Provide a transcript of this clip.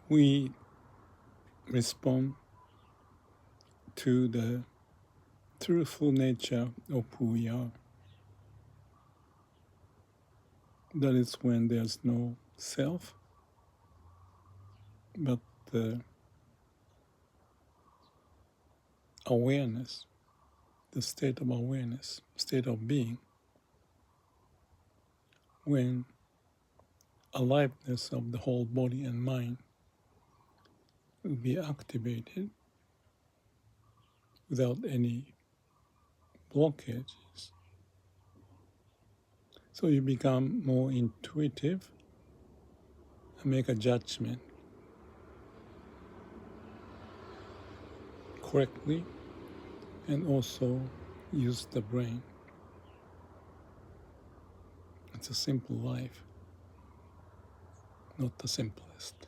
we respond to the truthful nature of who we are. That is when there's no self, but the awareness, the state of awareness, state of being, when aliveness of the whole body and mind will be activated without any blockages. So you become more intuitive and make a judgment correctly and also use the brain. It's a simple life, not the simplest.